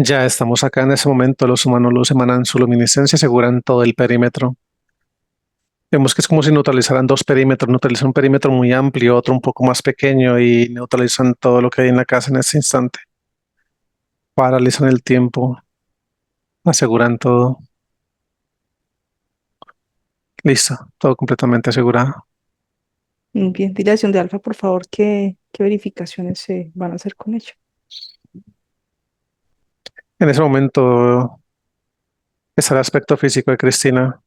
Ya estamos acá en ese momento, los humanos luz emanan su luminiscencia, aseguran todo el perímetro. Vemos que es como si neutralizaran dos perímetros, neutralizan un perímetro muy amplio, otro un poco más pequeño y neutralizan todo lo que hay en la casa en ese instante. Paralizan el tiempo, aseguran todo. Listo, todo completamente asegurado. Bien, dilación de alfa, por favor, ¿qué verificaciones se van a hacer con ello? En ese momento está el aspecto físico de Cristina.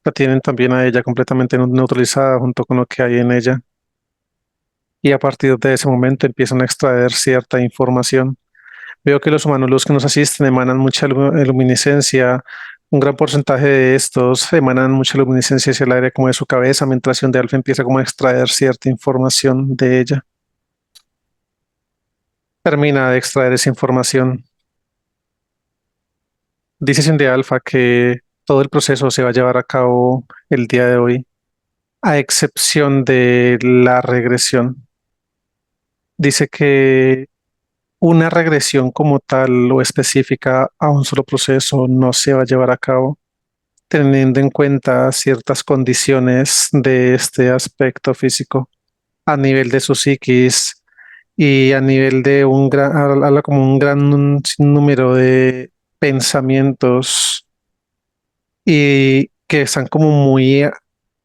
La tienen también a ella completamente neutralizada junto con lo que hay en ella. Y a partir de ese momento empiezan a extraer cierta información. Veo que los humanos, los que nos asisten, emanan mucha luminiscencia. Un gran porcentaje de estos emanan mucha luminiscencia hacia el aire como de su cabeza, mientras Sion de Alfa empieza como a extraer cierta información de ella. Termina de extraer esa información. Dice Sion de Alfa que todo el proceso se va a llevar a cabo el día de hoy, a excepción de la regresión. Dice que una regresión como tal o específica a un solo proceso no se va a llevar a cabo teniendo en cuenta ciertas condiciones de este aspecto físico a nivel de su psiquis y a nivel de habla como un gran número de pensamientos y que están como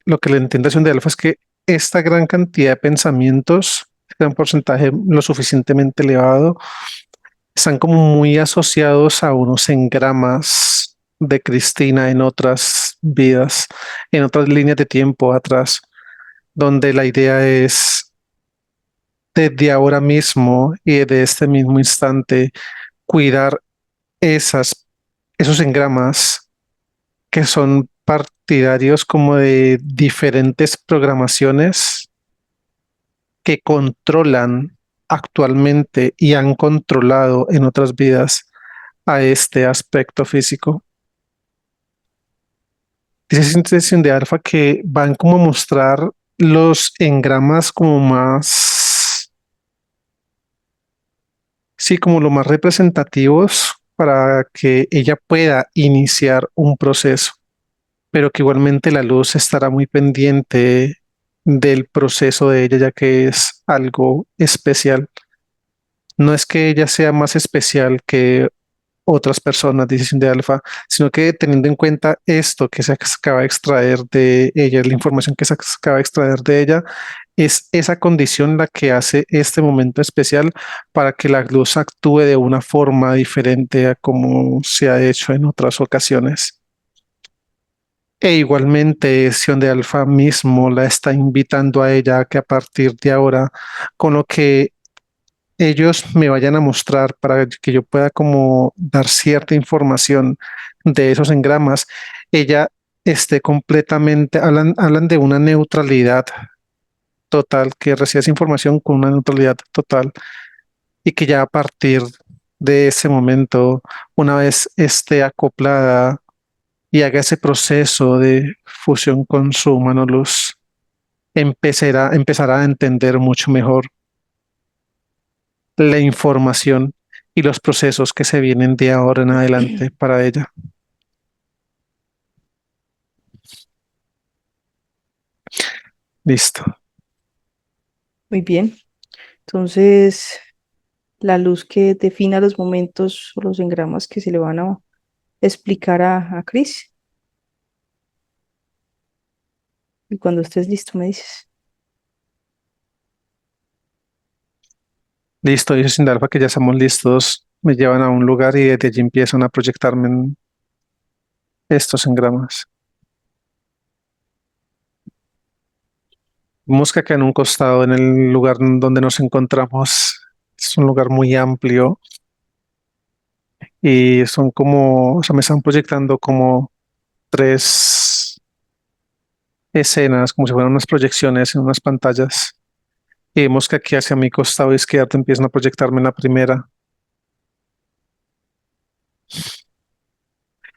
lo que la intención de Alfa es que esta gran cantidad de pensamientos, este gran porcentaje lo suficientemente elevado, están como muy asociados a unos engramas de Cristina en otras vidas, en otras líneas de tiempo atrás, donde la idea es desde ahora mismo y de este mismo instante cuidar esas, esos engramas que son partidarios como de diferentes programaciones que controlan actualmente y han controlado en otras vidas a este aspecto físico. Dice síntesis de alfa que van como a mostrar los engramas como más, sí, como lo más representativos para que ella pueda iniciar un proceso, pero que igualmente la luz estará muy pendiente del proceso de ella, ya que es algo especial. No es que ella sea más especial que otras personas, dice de alfa, sino que teniendo en cuenta esto que se acaba de extraer de ella, la información que se acaba de extraer de ella, es esa condición la que hace este momento especial para que la luz actúe de una forma diferente a como se ha hecho en otras ocasiones. E igualmente, Sion de Alfa mismo la está invitando a ella a que a partir de ahora, con lo que ellos me vayan a mostrar para que yo pueda como dar cierta información de esos engramas, ella esté completamente, hablan de una neutralidad total, que reciba esa información con una neutralidad total y que ya a partir de ese momento, una vez esté acoplada y haga ese proceso de fusión con su mano luz, empezará a entender mucho mejor la información y los procesos que se vienen de ahora en adelante para ella. Listo. Muy bien. Entonces, la luz que defina los momentos o los engramas que se le van a explicar a Chris. Y cuando estés listo, me dices. Listo, dice Sindalfa que ya estamos listos. Me llevan a un lugar y desde allí empiezan a proyectarme en estos engramas. Vemos que acá en un costado, en el lugar donde nos encontramos, es un lugar muy amplio y son como, o sea, me están proyectando como tres escenas, como si fueran unas proyecciones en unas pantallas. Y vemos que aquí hacia mi costado izquierdo empiezan a proyectarme en la primera.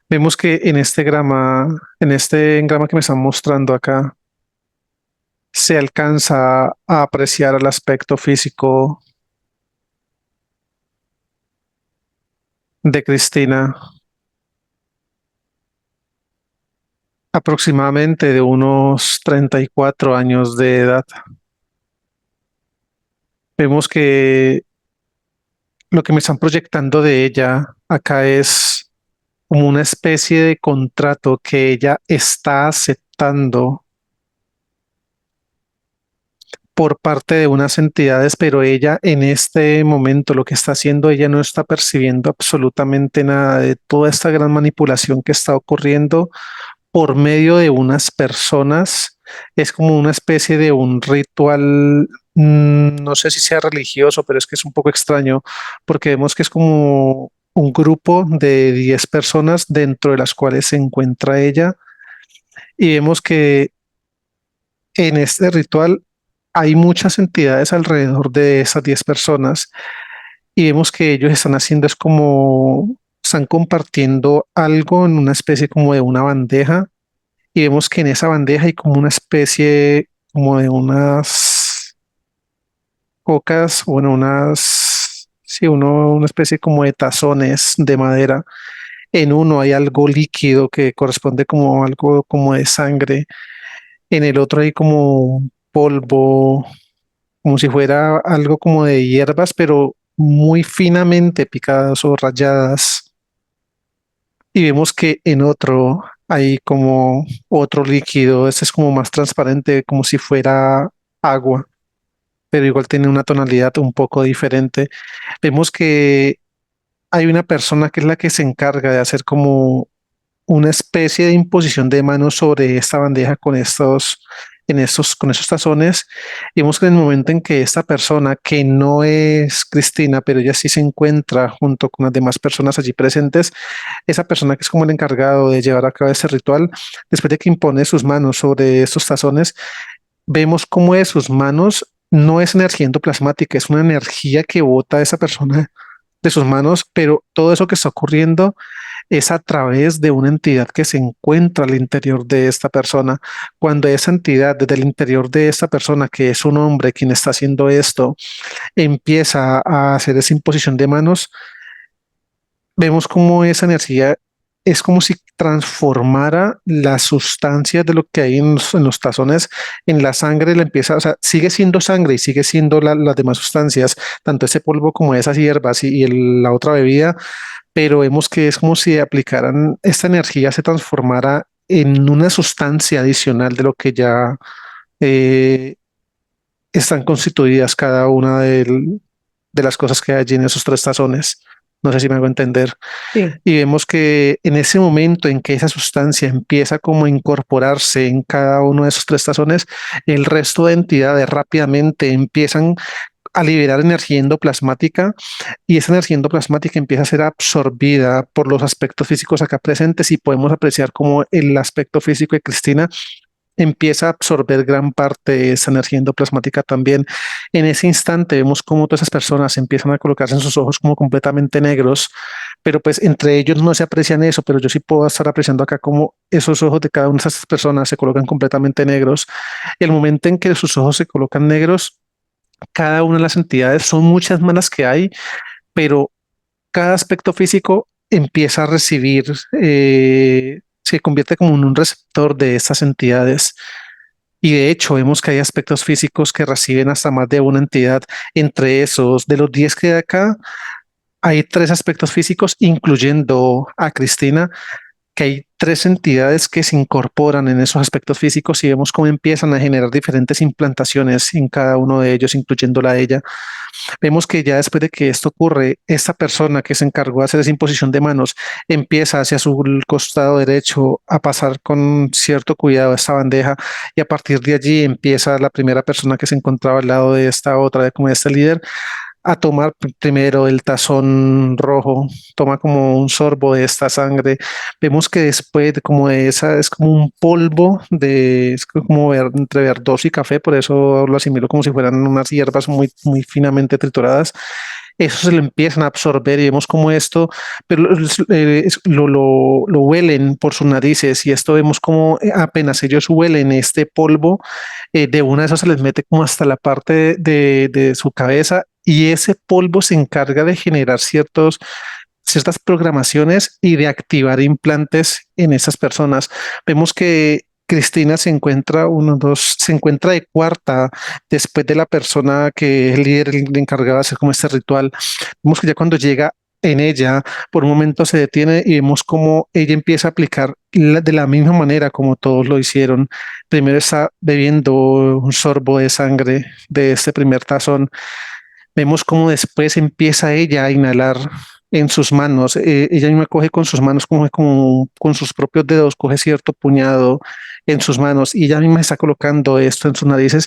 Vemos que en este engrama que me están mostrando acá, se alcanza a apreciar el aspecto físico de Cristina, aproximadamente de unos 34 años de edad. Vemos que lo que me están proyectando de ella acá es como una especie de contrato que ella está aceptando por parte de unas entidades, pero ella en este momento lo que está haciendo, ella no está percibiendo absolutamente nada de toda esta gran manipulación que está ocurriendo por medio de unas personas. Es como una especie de un ritual, no sé si sea religioso, pero es que es un poco extraño porque vemos que es como un grupo de 10 personas dentro de las cuales se encuentra ella y vemos que en este ritual hay muchas entidades alrededor de esas 10 personas y vemos que ellos están haciendo es como están compartiendo algo en una especie como de una bandeja y vemos que en esa bandeja hay como una especie como de unas cocas, bueno, sí, una especie como de tazones de madera. En uno hay algo líquido que corresponde como algo como de sangre. En el otro hay como polvo, como si fuera algo como de hierbas, pero muy finamente picadas o rayadas. Y vemos que en otro hay como otro líquido, este es como más transparente, como si fuera agua, pero igual tiene una tonalidad un poco diferente. Vemos que hay una persona que es la que se encarga de hacer como una especie de imposición de manos sobre esta bandeja con con esos tazones. Y vemos que en el momento en que esta persona, que no es Cristina, pero ella sí se encuentra junto con las demás personas allí presentes, esa persona que es como el encargado de llevar a cabo ese ritual, después de que impone sus manos sobre estos tazones, vemos cómo de sus manos no es energía endoplasmática, es una energía que bota esa persona de sus manos, pero todo eso que está ocurriendo es a través de una entidad que se encuentra al interior de esta persona. Cuando esa entidad desde el interior de esta persona, que es un hombre quien está haciendo esto, empieza a hacer esa imposición de manos, vemos cómo esa energía es como si transformara las sustancias de lo que hay en los tazones en la sangre, la empieza, o sea, sigue siendo sangre y sigue siendo las demás sustancias, tanto ese polvo como esas hierbas y la otra bebida, pero vemos que es como si aplicaran esta energía, se transformara en una sustancia adicional de lo que ya eh, están constituidas cada una de las cosas que hay allí en esos tres tazones. No sé si me hago entender. Sí, Y vemos que en ese momento en que esa sustancia empieza como a incorporarse en cada uno de esos tres tazones, el resto de entidades rápidamente empiezan a liberar energía endoplasmática y esa energía endoplasmática empieza a ser absorbida por los aspectos físicos acá presentes y podemos apreciar cómo el aspecto físico de Cristina empieza a absorber gran parte de esa energía endoplasmática también. En ese instante vemos cómo todas esas personas empiezan a colocarse en sus ojos como completamente negros, pero pues entre ellos no se aprecian eso, pero yo sí puedo estar apreciando acá cómo esos ojos de cada una de esas personas se colocan completamente negros. El momento en que sus ojos se colocan negros, cada una de las entidades, son muchas más las que hay, pero cada aspecto físico empieza a recibir, se convierte como en un receptor de estas entidades. Y de hecho, vemos que hay aspectos físicos que reciben hasta más de una entidad. Entre esos, de los 10 que hay acá, hay tres aspectos físicos, incluyendo a Cristina, que hay tres entidades que se incorporan en esos aspectos físicos y vemos cómo empiezan a generar diferentes implantaciones en cada uno de ellos, incluyéndola a ella. Vemos que ya después de que esto ocurre, esta persona que se encargó de hacer esa imposición de manos empieza hacia su costado derecho a pasar con cierto cuidado esta bandeja y a partir de allí empieza la primera persona que se encontraba al lado de esta otra, de como este líder, a tomar primero el tazón rojo, toma como un sorbo de esta sangre. Vemos que después de como de esa es como un polvo de, es como entre verdoso y café, por eso lo asimilo como si fueran unas hierbas muy finamente trituradas. Eso se lo empiezan a absorber y vemos como esto, pero lo huelen por sus narices y esto vemos como apenas ellos huelen este polvo, de una de esas se les mete como hasta la parte de su cabeza y ese polvo se encarga de generar ciertas programaciones y de activar implantes en esas personas. Vemos que Cristina se encuentra, uno, dos, se encuentra de cuarta después de la persona que es el líder, el encargado de hacer como este ritual. Vemos que ya cuando llega en ella, por un momento se detiene y vemos cómo ella empieza a aplicar de la misma manera como todos lo hicieron. Primero está bebiendo un sorbo de sangre de este primer tazón. Vemos cómo después empieza ella a inhalar en sus manos. Ella misma coge con sus manos, como con sus propios dedos, coge cierto puñado en sus manos y ella misma está colocando esto en sus narices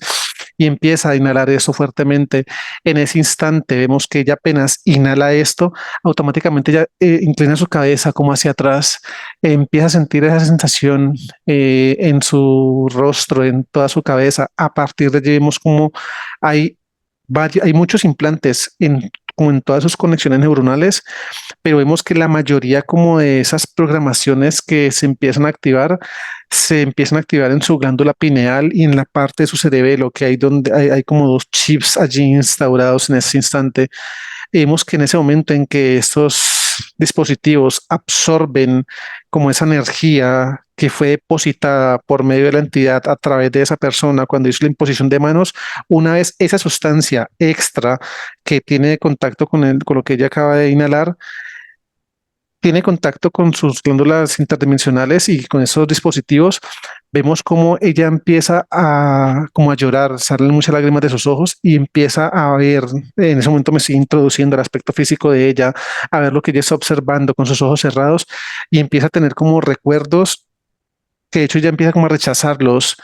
y empieza a inhalar eso fuertemente. En ese instante vemos que ella apenas inhala esto, automáticamente ella inclina su cabeza como hacia atrás, empieza a sentir esa sensación en su rostro, en toda su cabeza. A partir de allí vemos como hay hay muchos implantes como en todas sus conexiones neuronales, pero vemos que la mayoría como de esas programaciones que se empiezan a activar en su glándula pineal y en la parte de su cerebelo, que hay donde hay como dos chips allí instaurados en ese instante. Vemos que en ese momento en que estos dispositivos absorben como esa energía que fue depositada por medio de la entidad a través de esa persona cuando hizo la imposición de manos, una vez esa sustancia extra que tiene contacto con lo que ella acaba de inhalar, tiene contacto con sus glándulas interdimensionales y con esos dispositivos, vemos cómo ella empieza como a llorar, salen muchas lágrimas de sus ojos y empieza a ver, en ese momento me sigue introduciendo el aspecto físico de ella, a ver lo que ella está observando con sus ojos cerrados y empieza a tener como recuerdos que de hecho ella empieza como a rechazarlos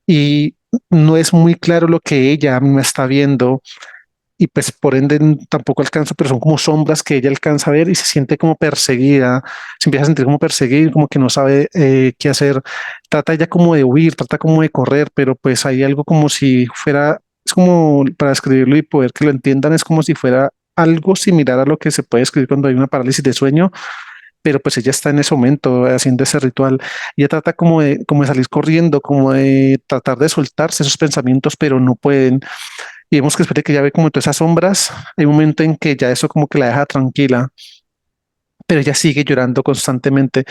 y no es muy claro lo que ella misma está viendo y pues por ende tampoco alcanza, pero son como sombras que ella alcanza a ver y se siente como perseguida, se empieza a sentir como perseguida, como que no sabe qué hacer, trata ella como de huir, trata como de correr, pero pues hay algo como si fuera, es como para escribirlo y poder que lo entiendan, es como si fuera algo similar a lo que se puede escribir cuando hay una parálisis de sueño, pero pues ella está en ese momento haciendo ese ritual. Ella trata como de salir corriendo, como de tratar de soltarse esos pensamientos, pero no pueden. Y vemos que después de que ya ve como todas esas sombras, hay un momento en que ya eso como que la deja tranquila, pero ella sigue llorando constantemente.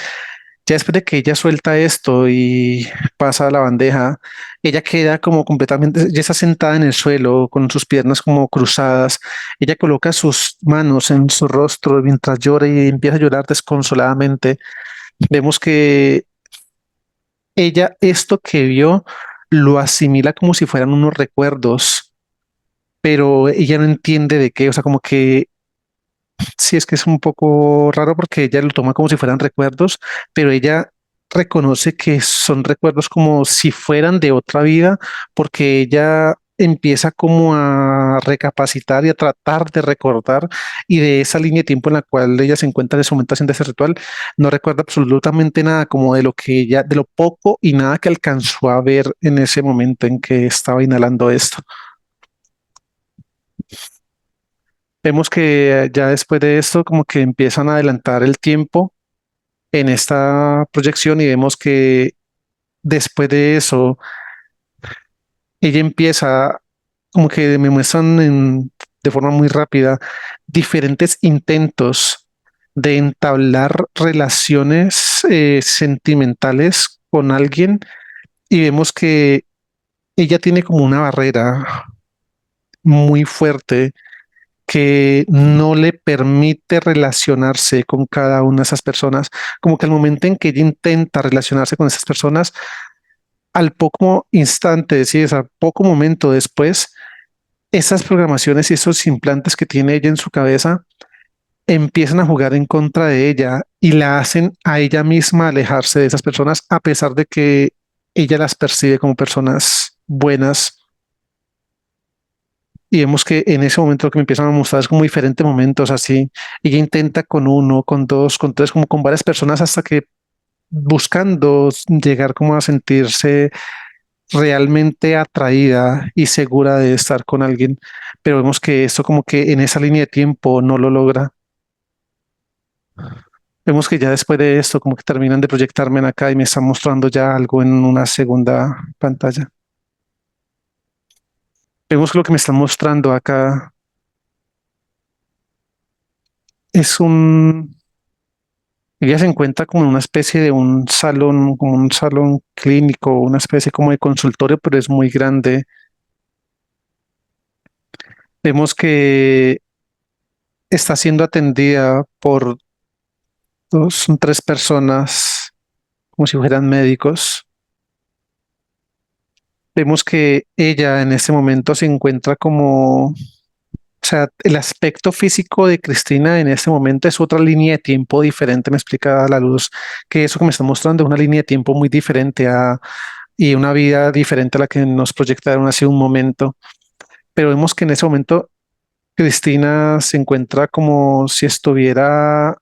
Ya después de que ella suelta esto y pasa a la bandeja, ella queda como completamente, ya está sentada en el suelo con sus piernas como cruzadas. Ella coloca sus manos en su rostro mientras llora y empieza a llorar desconsoladamente. Vemos que ella esto que vio lo asimila como si fueran unos recuerdos, pero ella no entiende de qué, o sea, como que sí es que es un poco raro porque ella lo toma como si fueran recuerdos, pero ella reconoce que son recuerdos como si fueran de otra vida, porque ella empieza como a recapacitar y a tratar de recordar y de esa línea de tiempo en la cual ella se encuentra en ese momento haciendo ese ritual, no recuerda absolutamente nada como de lo que ella, de lo poco y nada que alcanzó a ver en ese momento en que estaba inhalando esto. Vemos que ya después de esto como que empiezan a adelantar el tiempo en esta proyección y vemos que después de eso ella empieza como que me muestran de forma muy rápida diferentes intentos de entablar relaciones sentimentales con alguien y vemos que ella tiene como una barrera muy fuerte que no le permite relacionarse con cada una de esas personas, como que al momento en que ella intenta relacionarse con esas personas, al poco instante, sí, al poco momento después, esas programaciones y esos implantes que tiene ella en su cabeza empiezan a jugar en contra de ella y la hacen a ella misma alejarse de esas personas a pesar de que ella las percibe como personas buenas. Y vemos que en ese momento lo que me empiezan a mostrar es como diferentes momentos así. Ella intenta con uno, con dos, con tres, como con varias personas hasta que buscando llegar como a sentirse realmente atraída y segura de estar con alguien, pero vemos que esto como que en esa línea de tiempo no lo logra. Vemos que ya después de esto como que terminan de proyectarme en acá y me están mostrando ya algo en una segunda pantalla. Vemos que lo que me están mostrando acá es un Ella se encuentra como en una especie de un salón, como un salón clínico, una especie como de consultorio, pero es muy grande. Vemos que está siendo atendida por son tres personas, como si fueran médicos. Vemos que ella en este momento se encuentra como, o sea, el aspecto físico de Cristina en este momento es otra línea de tiempo diferente, me explica la luz, que eso que me está mostrando es una línea de tiempo muy diferente y una vida diferente a la que nos proyectaron hace un momento. Pero vemos que en ese momento Cristina se encuentra como si estuviera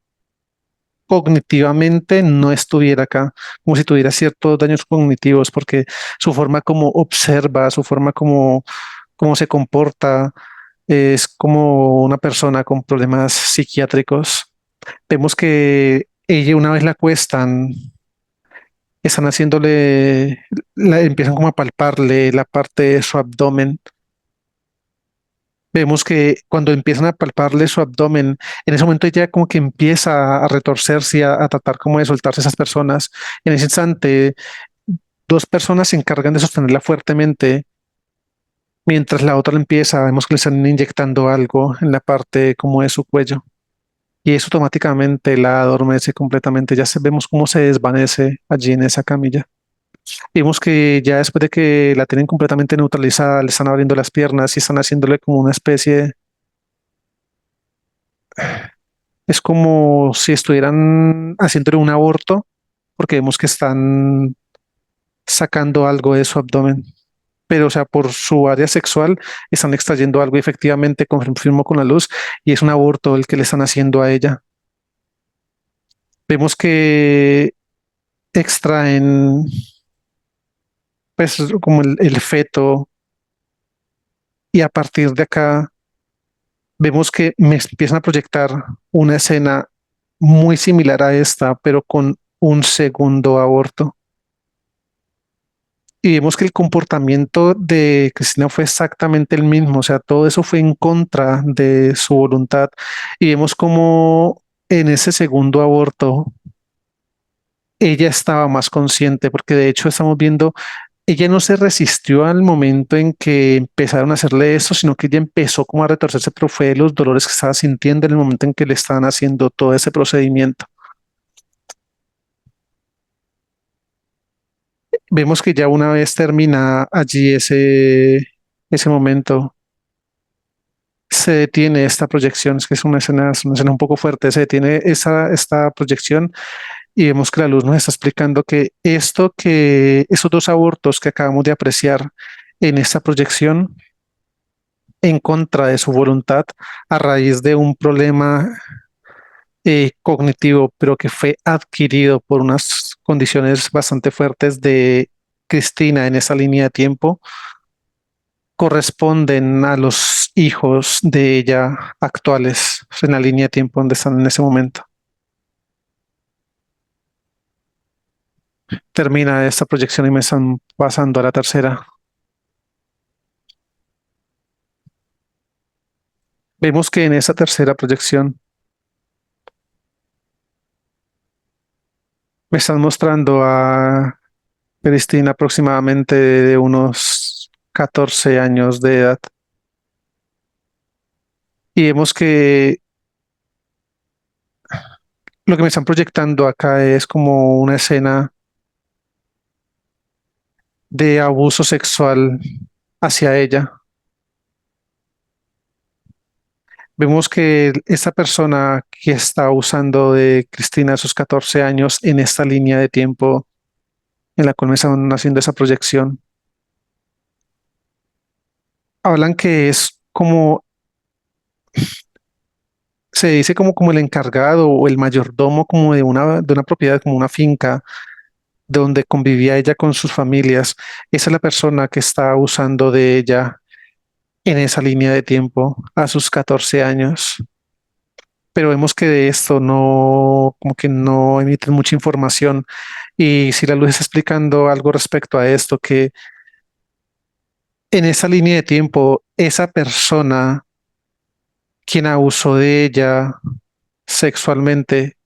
cognitivamente no estuviera acá, como si tuviera ciertos daños cognitivos, porque su forma como observa, su forma como se comporta, es como una persona con problemas psiquiátricos. Vemos que ella una vez la acuestan, están haciéndole, empiezan como a palparle la parte de su abdomen. Vemos que cuando empiezan a palparle su abdomen, en ese momento ella como que empieza a retorcerse y a tratar como de soltarse esas personas. En ese instante, dos personas se encargan de sostenerla fuertemente, mientras la otra le empieza, vemos que le están inyectando algo en la parte como de su cuello. Y eso automáticamente la adormece completamente. Vemos cómo se desvanece allí en esa camilla. Vemos que ya después de que la tienen completamente neutralizada, le están abriendo las piernas y están haciéndole como una especie. Es como si estuvieran haciéndole un aborto, porque vemos que están sacando algo de su abdomen. Pero, o sea, por su área sexual están extrayendo algo y efectivamente confirmo con la luz y es un aborto el que le están haciendo a ella. Vemos que extraen, pues, como el feto y a partir de acá vemos que me empiezan a proyectar una escena muy similar a esta, pero con un segundo aborto. Y vemos que el comportamiento de Cristina fue exactamente el mismo, o sea, todo eso fue en contra de su voluntad. Y vemos como en ese segundo aborto ella estaba más consciente, porque de hecho estamos viendo, ella no se resistió al momento en que empezaron a hacerle eso, sino que ella empezó como a retorcerse, pero fue de los dolores que estaba sintiendo en el momento en que le estaban haciendo todo ese procedimiento. Vemos que ya una vez termina allí ese momento, se detiene esta proyección, es que es una escena un poco fuerte, se detiene esta proyección y vemos que la luz nos está explicando que esos dos abortos que acabamos de apreciar en esta proyección en contra de su voluntad a raíz de un problema cognitivo, pero que fue adquirido por unas condiciones bastante fuertes de Cristina en esa línea de tiempo, corresponden a los hijos de ella actuales en la línea de tiempo donde están en ese momento. Termina esta proyección y me están pasando a la tercera. Vemos que en esa tercera proyección me están mostrando a Cristina aproximadamente de unos 14 años de edad. Y vemos que lo que me están proyectando acá es como una escena de abuso sexual hacia ella. Vemos que esta persona que está usando de Cristina a sus 14 años en esta línea de tiempo en la cual me están haciendo esa proyección, hablan que es como, se dice como el encargado o el mayordomo como de una propiedad, como una finca donde convivía ella con sus familias. Esa es la persona que está usando de ella en esa línea de tiempo a sus 14 años. Pero vemos que de esto no, como que no emiten mucha información. Y si la luz está explicando algo respecto a esto, que en esa línea de tiempo, esa persona quien abusó de ella sexualmente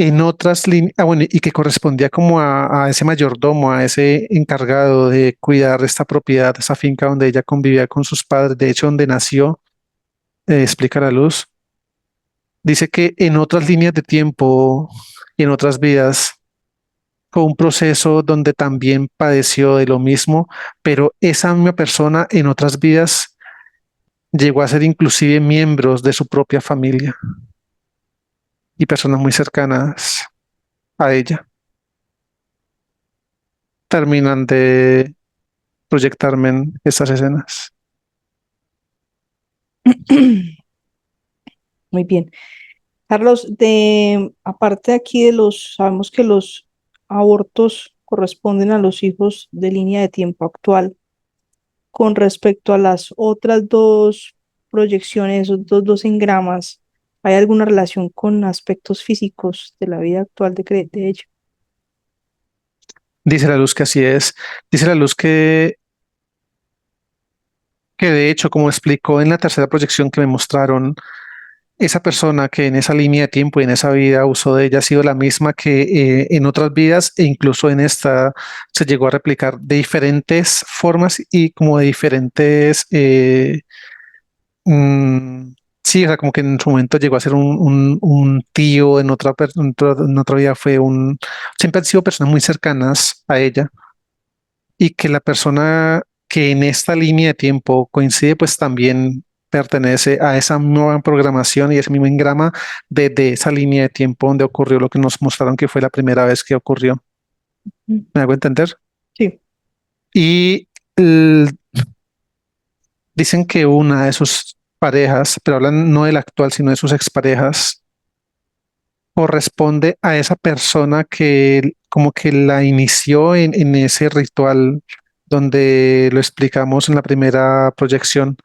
en otras líneas, bueno, y que correspondía como a ese mayordomo, a ese encargado de cuidar esta propiedad, esa finca donde ella convivía con sus padres, de hecho, donde nació, explica la luz. Dice que en otras líneas de tiempo y en otras vidas fue un proceso donde también padeció de lo mismo, pero esa misma persona en otras vidas llegó a ser inclusive miembros de su propia familia y personas muy cercanas a ella. Terminan de proyectarme en estas escenas. Muy bien. Carlos, aparte aquí de sabemos que los abortos corresponden a los hijos de línea de tiempo actual. Con respecto a las otras dos proyecciones, esos dos engramas, ¿hay alguna relación con aspectos físicos de la vida actual de ella? Dice la luz que así es. Dice la luz que de hecho, como explicó en la tercera proyección que me mostraron, esa persona que en esa línea de tiempo y en esa vida usó de ella ha sido la misma que en otras vidas e incluso en esta se llegó a replicar de diferentes formas y como de diferentes, mm, sí, o sea, como que en su momento llegó a ser un tío, en otra vida fue siempre han sido personas muy cercanas a ella y que la persona que en esta línea de tiempo coincide, pues también pertenece a esa nueva programación y ese mismo engrama de esa línea de tiempo donde ocurrió lo que nos mostraron que fue la primera vez que ocurrió. Mm, ¿Me hago entender? sí, Y l- dicen que una de sus parejas, pero hablan no de la actual, sino de sus exparejas, corresponde a esa persona que como que la inició en ese ritual donde lo explicamos en la primera proyección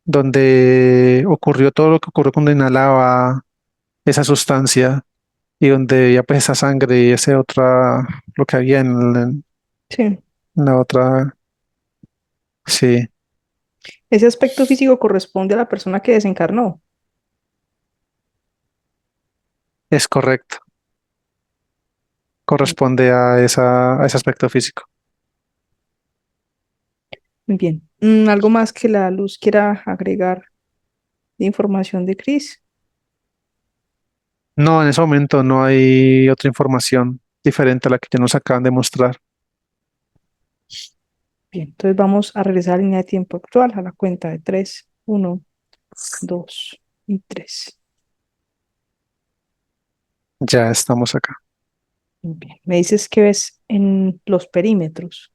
donde ocurrió todo lo que ocurrió cuando inhalaba esa sustancia y donde ya pues esa sangre y ese otra, lo que había sí. en la otra, sí, Ese aspecto físico corresponde a la persona que desencarnó. es correcto, Muy corresponde a ese aspecto físico. muy bien. ¿Algo más que la luz quiera agregar de información de Chris? No, en ese momento no hay otra información diferente a la que ya nos acaban de mostrar. Bien, entonces vamos a regresar a la línea de tiempo actual a la cuenta de tres. Uno, dos y tres. Ya estamos acá. Muy bien. Me dices que ves en los perímetros.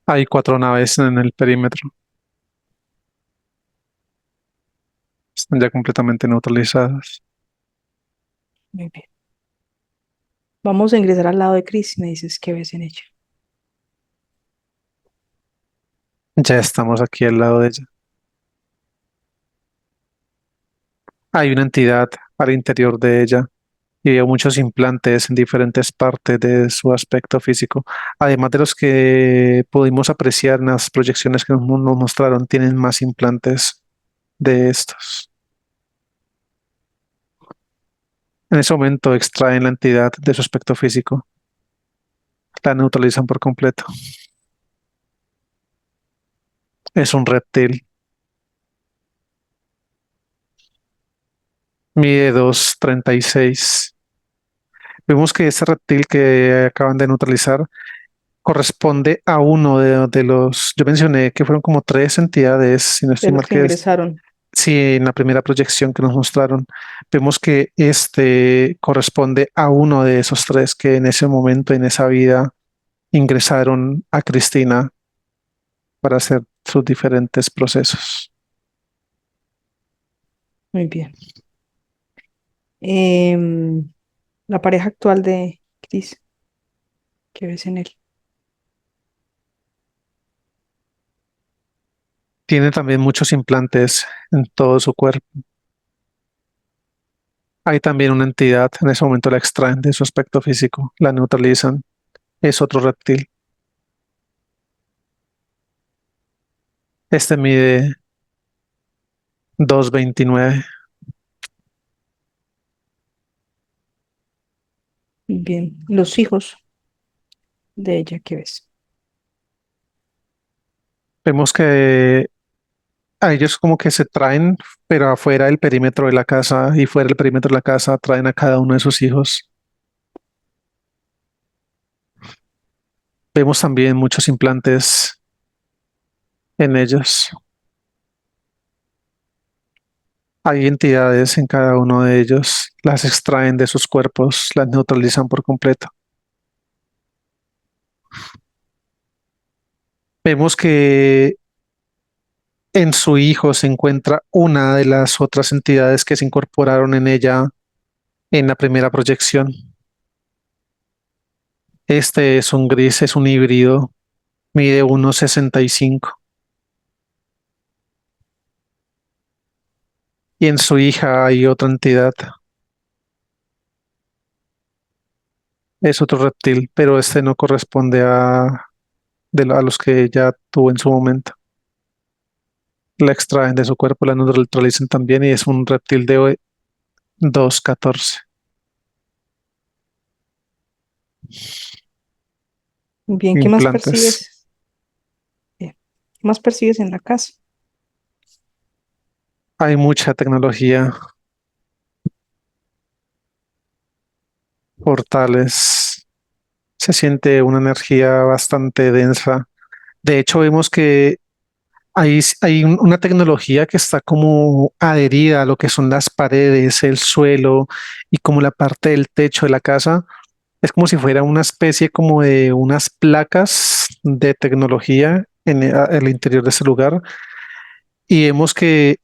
Hay 4 naves en el perímetro, están ya completamente neutralizadas. Muy bien. Vamos a ingresar al lado de Chris. Me dices que ves en ella. Ya estamos aquí al lado de ella. Hay una entidad al interior de ella y veo muchos implantes en diferentes partes de su aspecto físico. Además de los que pudimos apreciar en las proyecciones que nos mostraron, tienen más implantes de estos. En ese momento extraen la entidad de su aspecto físico, la neutralizan por completo. Es un reptil, mide 2,36. Vemos que ese reptil que acaban de neutralizar corresponde a uno yo mencioné que fueron como tres entidades, si no De estoy los mal, que ingresaron. sí, en la primera proyección que nos mostraron, vemos que este corresponde a uno de esos tres que en ese momento, en esa vida, ingresaron a Cristina para hacer sus diferentes procesos. Muy bien. Em, la pareja actual de Chris. ¿Qué ves en él? Tiene también muchos implantes en todo su cuerpo. Hay también una entidad, en ese momento la extraen de su aspecto físico, la neutralizan. Es otro reptil. Este mide 2,29. Bien, los hijos de ella, ¿qué ves? Vemos que a ellos como que se traen, pero afuera del perímetro de la casa y fuera del perímetro de la casa traen a cada uno de sus hijos. Vemos también muchos implantes en ellos. Hay entidades en cada uno de ellos, las extraen de sus cuerpos, las neutralizan por completo. Vemos que en su hijo se encuentra una de las otras entidades que se incorporaron en ella en la primera proyección. Este es un gris, es un híbrido, mide 1,65 y en su hija hay otra entidad, es otro reptil, pero este no corresponde a los que ella tuvo en su momento. La extraen de su cuerpo, la neutralizan también y es un reptil de 2,14. Bien, ¿qué más Implantes. percibes? Bien, ¿qué más percibes en la casa? Hay mucha tecnología, portales, se siente una energía bastante densa. De hecho, vemos que hay una tecnología que está como adherida a lo que son las paredes, el suelo y como la parte del techo de la casa. Es como si fuera una especie como de unas placas de tecnología en el interior de ese lugar. Y vemos que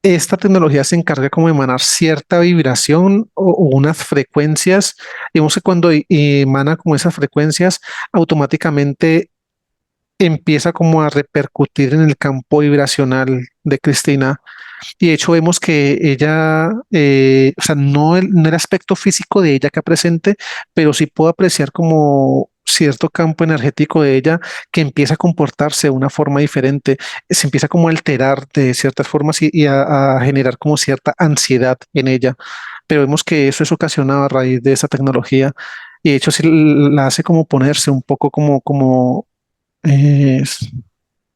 esta tecnología se encarga como de emanar cierta vibración o unas frecuencias. Y vemos que cuando emana como esas frecuencias, automáticamente empieza como a repercutir en el campo vibracional de Cristina. Y de hecho vemos que ella, o sea, no el aspecto físico de ella que presente, pero sí puedo apreciar como cierto campo energético de ella que empieza a comportarse de una forma diferente, se empieza como a alterar de ciertas formas y a generar como cierta ansiedad en ella. Pero vemos que eso es ocasionado a raíz de esa tecnología y de hecho sí la hace como ponerse un poco eh,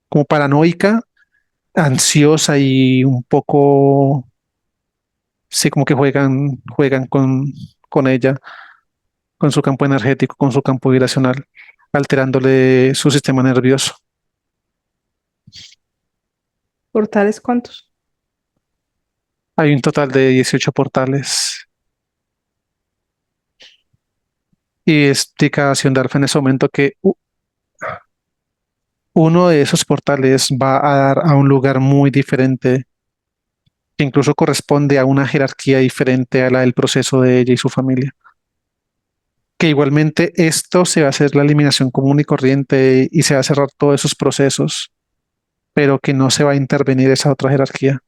como paranoica, ansiosa y un poco, sí, como que juegan con ella, con su campo energético, con su campo vibracional, alterándole su sistema nervioso. ¿Portales cuántos? Hay un total de 18 portales y explica Alfa en ese momento que uno de esos portales va a dar a un lugar muy diferente, que incluso corresponde a una jerarquía diferente a la del proceso de ella y su familia. Que igualmente esto se va a hacer la eliminación común y corriente y se va a cerrar todos esos procesos, pero que no se va a intervenir esa otra jerarquía,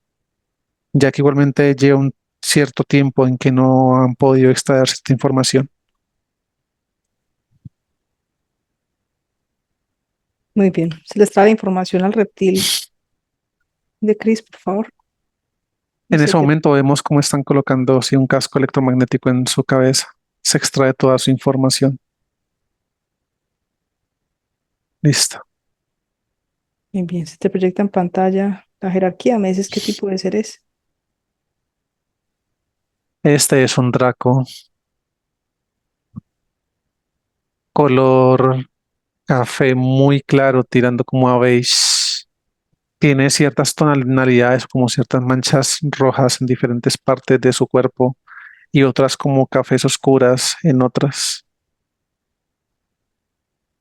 ya que igualmente lleva un cierto tiempo en que no han podido extraer esta información. Muy bien. Se les trae la información al reptil de Chris, por favor. En Dice ese que, momento vemos cómo están colocando sí, un casco electromagnético en su cabeza. Se extrae toda su información. Listo. muy bien, se te proyecta en pantalla la jerarquía. ¿Me dices qué tipo de ser es? Este es un Draco, color café muy claro, tirando como a beige. Tiene ciertas tonalidades, como ciertas manchas rojas en diferentes partes de su cuerpo y otras como cafés oscuras en otras.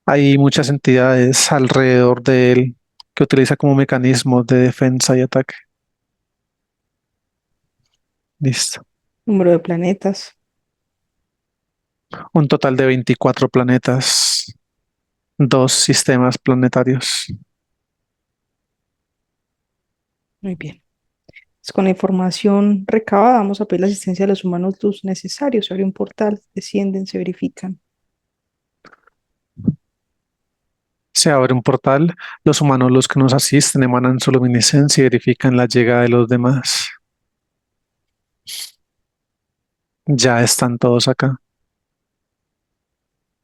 Hay muchas entidades alrededor de él que utiliza como mecanismos de defensa y ataque. Listo. Número de planetas. Un total de 24 planetas, dos sistemas planetarios. Muy bien. Con la información recabada, vamos a pedir la asistencia de los humanos luz necesarios. Se abre un portal, descienden, se verifican. Se abre un portal, los humanos, los que nos asisten, emanan su luminiscencia y verifican la llegada de los demás. Ya están todos acá.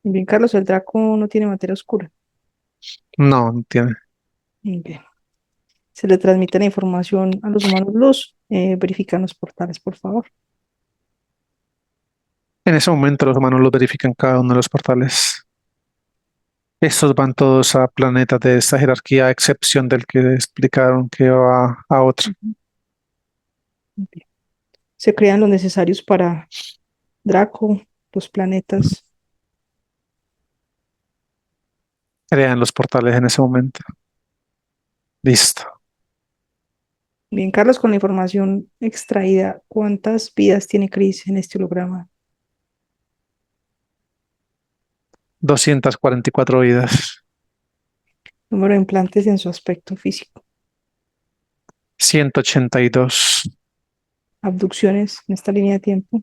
Muy bien, Carlos, el Draco no tiene materia oscura. No, no tiene. Muy bien. Se le transmite la información a los humanos luz. Verifican los portales, por favor. En ese momento los humanos lo verifican cada uno de los portales. Estos van todos a planetas de esta jerarquía, a excepción del que explicaron que va a otro. Ujú. Muy bien. Se crean los necesarios para Draco, los planetas. Crean los portales en ese momento. Listo. Bien, Carlos, con la información extraída, ¿cuántas vidas tiene Chris en este holograma? 244 vidas. Número de implantes en su aspecto físico. 182. Abducciones en esta línea de tiempo.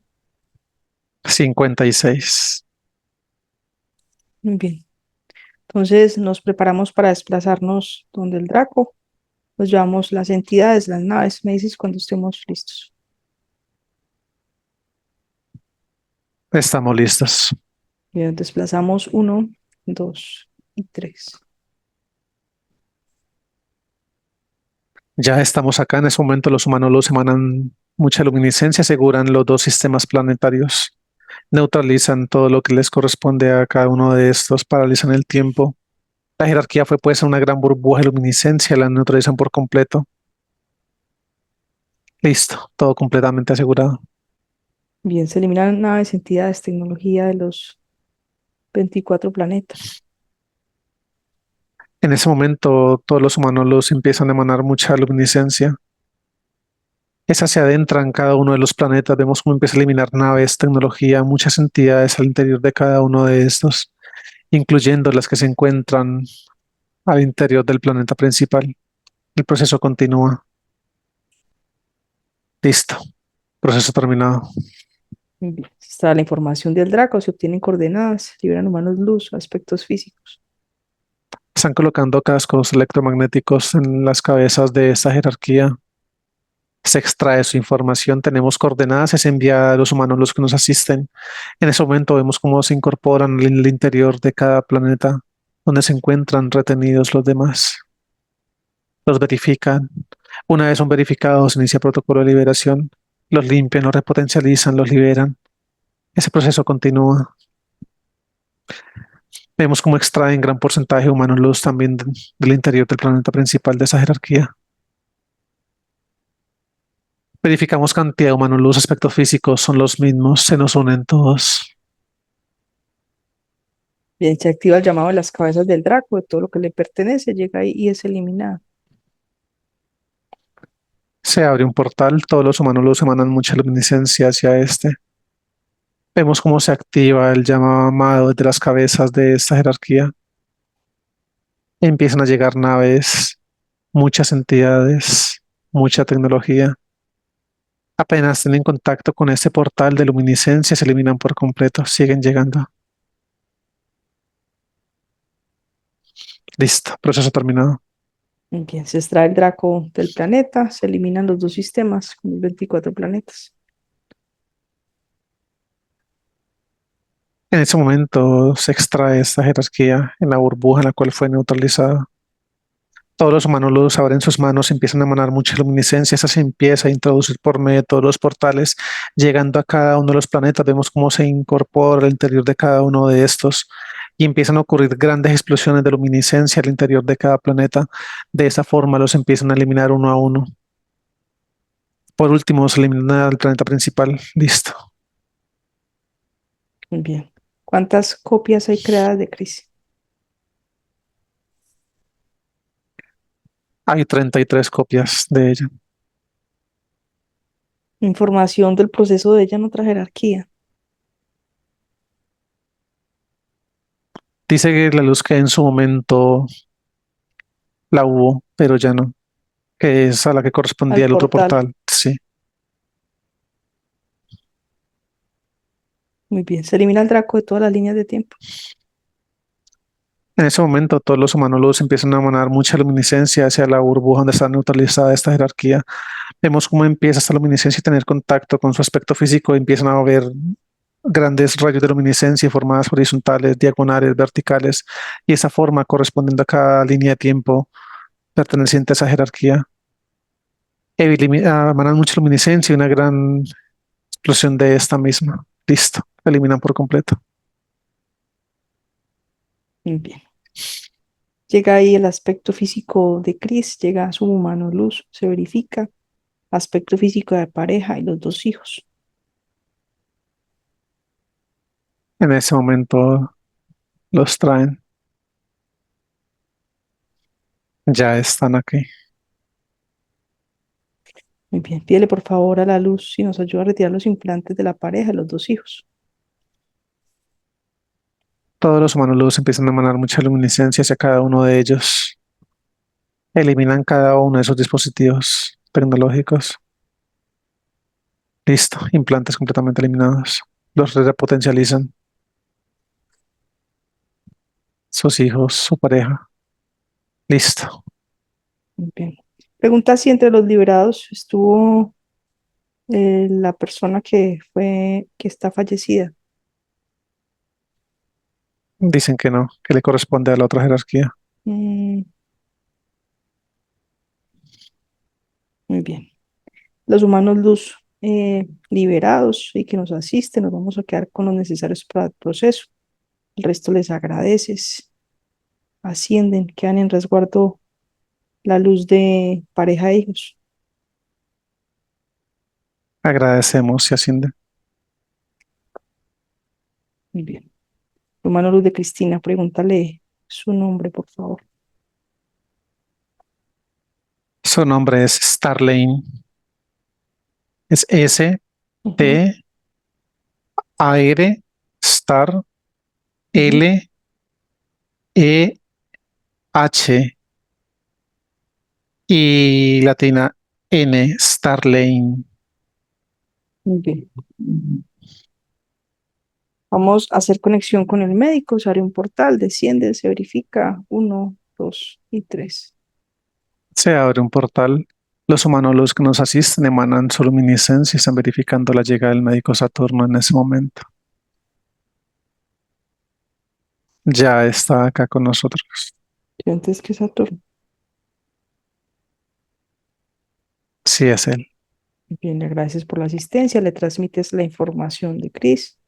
56. Muy bien. Entonces nos preparamos para desplazarnos donde el Draco. Nos llevamos las entidades, las naves. Me dices cuando estemos listos. Estamos listos. Bien, desplazamos 1, 2 y 3. Ya estamos acá. En ese momento los humanos los emanan mucha luminiscencia, aseguran los dos sistemas planetarios. Neutralizan todo lo que les corresponde a cada uno de estos, paralizan el tiempo. La jerarquía fue puesta en una gran burbuja de luminiscencia, la neutralizan por completo. Listo, todo completamente asegurado. Bien, se eliminan naves, entidades, tecnología de los 24 planetas. En ese momento todos los humanos los empiezan a emanar mucha luminiscencia. Esa se adentra en cada uno de los planetas. Vemos cómo empieza a eliminar naves, tecnología, muchas entidades al interior de cada uno de estos, incluyendo las que se encuentran al interior del planeta principal. El proceso continúa. Listo. Proceso terminado. Bien, está la información del Draco, se obtienen coordenadas, liberan humanos luz, aspectos físicos. Están colocando cascos electromagnéticos en las cabezas de esta jerarquía. Se extrae su información, tenemos coordenadas, se envía a los humanos los que nos asisten. En ese momento vemos cómo se incorporan en el interior de cada planeta, donde se encuentran retenidos los demás. Los verifican. Una vez son verificados, se inicia protocolo de liberación. Los limpian, los repotencializan, los liberan. Ese proceso continúa. Vemos cómo extraen gran porcentaje de humanos luz también del interior del planeta principal de esa jerarquía. Verificamos cantidad de humanos luz, aspectos físicos son los mismos, se nos unen todos. Bien, se activa el llamado de las cabezas del Draco, de todo lo que le pertenece, llega ahí y es eliminado. Se abre un portal, todos los humanos luz emanan mucha luminiscencia hacia este. Vemos cómo se activa el llamado de las cabezas de esta jerarquía. Empiezan a llegar naves, muchas entidades, mucha tecnología. Apenas tienen contacto con este portal de luminiscencia, se eliminan por completo, siguen llegando. Listo, proceso terminado. Bien, se extrae el Draco del planeta, se eliminan los dos sistemas con los 24 planetas. En ese momento se extrae esta jerarquía en la burbuja en la cual fue neutralizada. Todos los humanos los abren sus manos, empiezan a emanar mucha luminiscencia, esa se empieza a introducir por medio de todos los portales, llegando a cada uno de los planetas, vemos cómo se incorpora al interior de cada uno de estos y empiezan a ocurrir grandes explosiones de luminiscencia al interior de cada planeta. De esa forma los empiezan a eliminar uno a uno. Por último, se elimina al planeta principal. Listo. Bien. ¿Cuántas copias hay creadas de Chris? Hay 33 copias de ella. Información del proceso de ella en otra jerarquía. Dice que la luz que en su momento la hubo, pero ya no, que es a la que Al correspondía el otro portal. portal. Sí. Muy bien. Se elimina el Draco de todas las líneas de tiempo. En ese momento todos los humanos luz empiezan a emanar mucha luminiscencia hacia la burbuja donde está neutralizada esta jerarquía. Vemos cómo empieza esta luminiscencia a tener contacto con su aspecto físico, empiezan a ver grandes rayos de luminiscencia formadas horizontales, diagonales, verticales, y esa forma correspondiendo a cada línea de tiempo perteneciente a esa jerarquía. Emanan mucha luminiscencia y una gran explosión de esta misma. Listo, eliminan por completo. Muy bien. Llega ahí el aspecto físico de Chris, llega su humano luz, se verifica, aspecto físico de pareja y los dos hijos. En ese momento los traen. Ya están aquí. Muy bien. Pídele por favor a la luz si nos ayuda a retirar los implantes de la pareja y los dos hijos. Todos los humanos luz empiezan a emanar mucha luminiscencia hacia cada uno de ellos. Eliminan cada uno de esos dispositivos tecnológicos. Listo, implantes completamente eliminados. Los repotencializan. Sus hijos, su pareja. Listo. Muy bien. Pregunta si entre los liberados estuvo la persona que está fallecida. Dicen que no, que le corresponde a la otra jerarquía. Mm, muy bien. Los humanos luz liberados y que nos asisten, nos vamos a quedar con los necesarios para el proceso. El resto les agradeces, ascienden, quedan en resguardo la luz de pareja e hijos. Agradecemos y ascienden. Muy bien. Humano luz de Cristina, pregúntale su nombre, por favor. Su nombre es Starlane. Es Ujú, S-T-A-R, Star, ujú. L-E-H y latina N, Starlane. Muy bien. Vamos a hacer conexión con el médico, se abre un portal, desciende, se verifica, 1, 2 y 3. Se abre un portal. Los humanos que nos asisten emanan su luminiscencia y están verificando la llegada del médico Saturno en ese momento. Ya está acá con nosotros. Antes que Saturno. Sí, es él. Bien, le gracias por la asistencia, le transmites la información de Chris.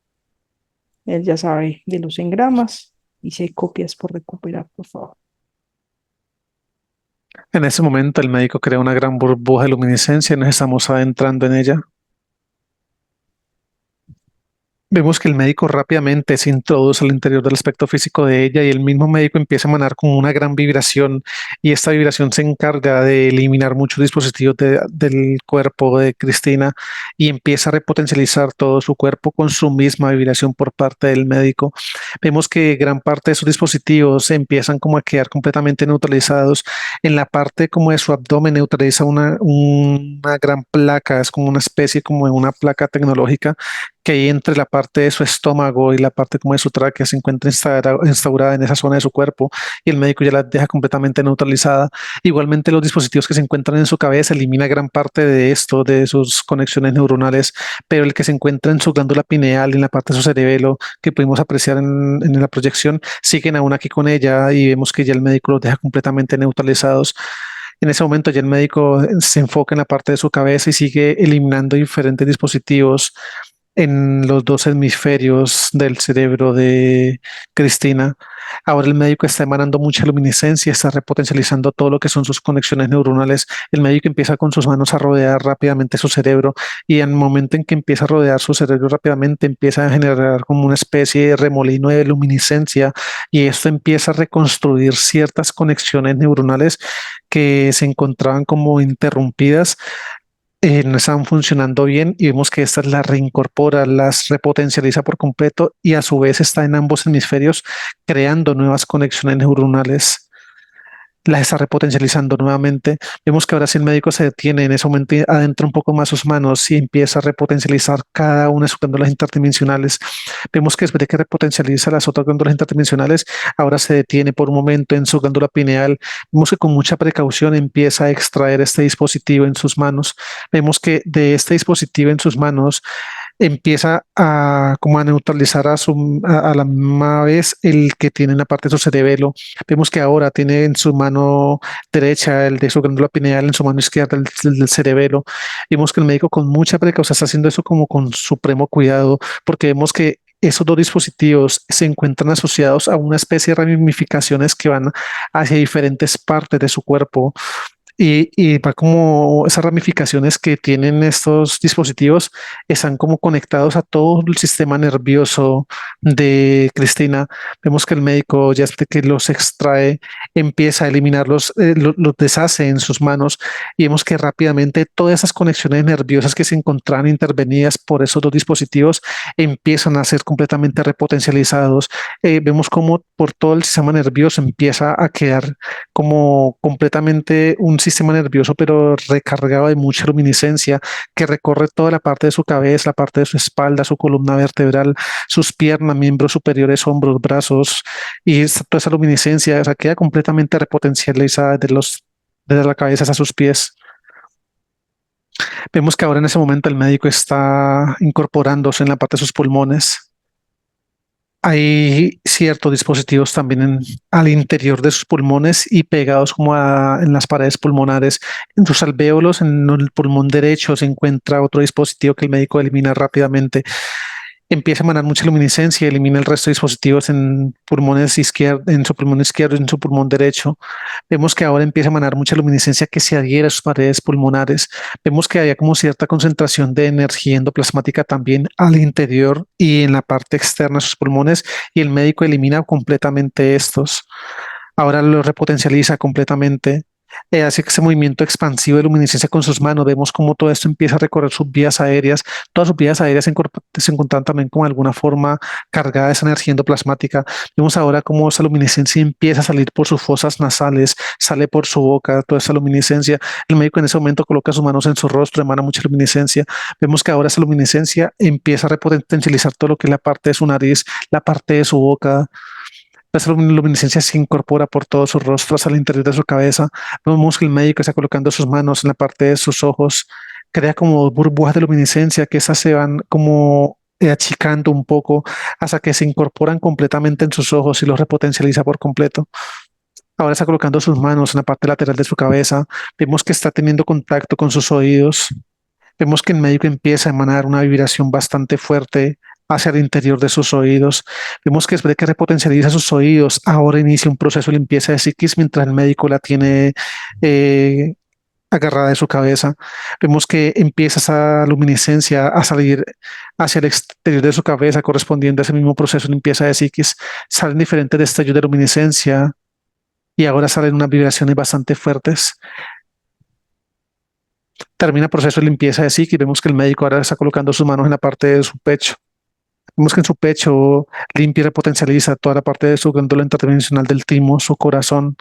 Él ya sabe de los engramas y si hay copias por recuperar, por favor. En ese momento el médico crea una gran burbuja de luminiscencia y nos estamos adentrando en ella. Vemos que el médico rápidamente se introduce al interior del aspecto físico de ella y el mismo médico empieza a emanar como una gran vibración y esta vibración se encarga de eliminar muchos dispositivos del cuerpo de Cristina y empieza a repotencializar todo su cuerpo con su misma vibración por parte del médico. Vemos que gran parte de sus dispositivos empiezan como a quedar completamente neutralizados. En la parte como de su abdomen neutraliza una gran placa, es como una especie como de una placa tecnológica que ahí entre la parte de su estómago y la parte como de su tráquea se encuentra instaurada en esa zona de su cuerpo y el médico ya la deja completamente neutralizada. Igualmente los dispositivos que se encuentran en su cabeza elimina gran parte de esto, de sus conexiones neuronales, pero el que se encuentra en su glándula pineal, en la parte de su cerebelo, que pudimos apreciar en la proyección, siguen aún aquí con ella y vemos que ya el médico los deja completamente neutralizados. En ese momento ya el médico se enfoca en la parte de su cabeza y sigue eliminando diferentes dispositivos en los dos hemisferios del cerebro de Cristina. Ahora el médico está emanando mucha luminiscencia, está repotencializando todo lo que son sus conexiones neuronales. El médico empieza con sus manos a rodear rápidamente su cerebro y en el momento en que empieza a rodear su cerebro rápidamente empieza a generar como una especie de remolino de luminiscencia y esto empieza a reconstruir ciertas conexiones neuronales que se encontraban como interrumpidas, no estaban funcionando bien y vemos que estas las reincorpora, las repotencializa por completo y a su vez está en ambos hemisferios creando nuevas conexiones neuronales. Las está repotencializando nuevamente. Vemos que ahora sí el médico se detiene en ese momento y adentra un poco más sus manos y empieza a repotencializar cada una de sus glándulas interdimensionales. Vemos que después de que repotencializa las otras glándulas interdimensionales, ahora se detiene por un momento en su glándula pineal. Vemos que con mucha precaución empieza a extraer este dispositivo en sus manos. Vemos que de este dispositivo en sus manos empieza a como a neutralizar a la misma vez el que tiene en la parte de su cerebelo. Vemos que ahora tiene en su mano derecha el de su glándula pineal, en su mano izquierda el del cerebelo. Vemos que el médico con mucha precaución está haciendo eso como con supremo cuidado, porque vemos que esos dos dispositivos se encuentran asociados a una especie de ramificaciones que van hacia diferentes partes de su cuerpo y va como esas ramificaciones que tienen estos dispositivos están como conectados a todo el sistema nervioso de Cristina. Vemos que el médico, ya desde que los extrae, empieza a eliminarlos, los deshace en sus manos y vemos que rápidamente todas esas conexiones nerviosas que se encontraban intervenidas por esos dos dispositivos empiezan a ser completamente repotencializados. Vemos como por todo el sistema nervioso empieza a quedar como completamente un sistema nervioso, pero recargado de mucha luminiscencia que recorre toda la parte de su cabeza, la parte de su espalda, su columna vertebral, sus piernas, miembros superiores, hombros, brazos, y toda esa luminiscencia, o sea, queda completamente repotencializada desde la cabeza hasta sus pies. Vemos que ahora en ese momento el médico está incorporándose en la parte de sus pulmones. Hay ciertos dispositivos también al interior de sus pulmones y pegados como en las paredes pulmonares. En sus alvéolos, en el pulmón derecho, se encuentra otro dispositivo que el médico elimina rápidamente. Empieza a emanar mucha luminiscencia y elimina el resto de dispositivos en pulmones izquierdos, en su pulmón izquierdo y en su pulmón derecho. Vemos que ahora empieza a emanar mucha luminiscencia que se adhiere a sus paredes pulmonares. Vemos que hay como cierta concentración de energía endoplasmática también al interior y en la parte externa de sus pulmones y el médico elimina completamente estos. Ahora lo repotencializa completamente. Hace ese movimiento expansivo de luminiscencia con sus manos. Vemos cómo todo esto empieza a recorrer sus vías aéreas. Todas sus vías aéreas se encuentran también con alguna forma cargada de esa energía endoplasmática. Vemos ahora cómo esa luminiscencia empieza a salir por sus fosas nasales, sale por su boca, toda esa luminiscencia. El médico en ese momento coloca sus manos en su rostro, emana mucha luminiscencia. Vemos que ahora esa luminiscencia empieza a repotencializar todo lo que es la parte de su nariz, la parte de su boca. Esa luminiscencia se incorpora por todo su rostro hasta el interior de su cabeza. Vemos que el médico está colocando sus manos en la parte de sus ojos, crea como burbujas de luminiscencia que esas se van como achicando un poco hasta que se incorporan completamente en sus ojos y los repotencializa por completo. Ahora está colocando sus manos en la parte lateral de su cabeza. Vemos que está teniendo contacto con sus oídos. Vemos que el médico empieza a emanar una vibración bastante fuerte hacia el interior de sus oídos. Vemos que después de que repotencializa sus oídos, ahora inicia un proceso de limpieza de psiquis mientras el médico la tiene eh, agarrada de su cabeza. Vemos que empieza esa luminiscencia a salir hacia el exterior de su cabeza correspondiente a ese mismo proceso de limpieza de psiquis. Salen diferentes destellos de luminiscencia y ahora salen unas vibraciones bastante fuertes. Termina el proceso de limpieza de psiquis y vemos que el médico ahora está colocando sus manos en la parte de su pecho. Vemos que en su pecho limpia y repotencializa toda la parte de su glándula interdimensional del timo, su corazón.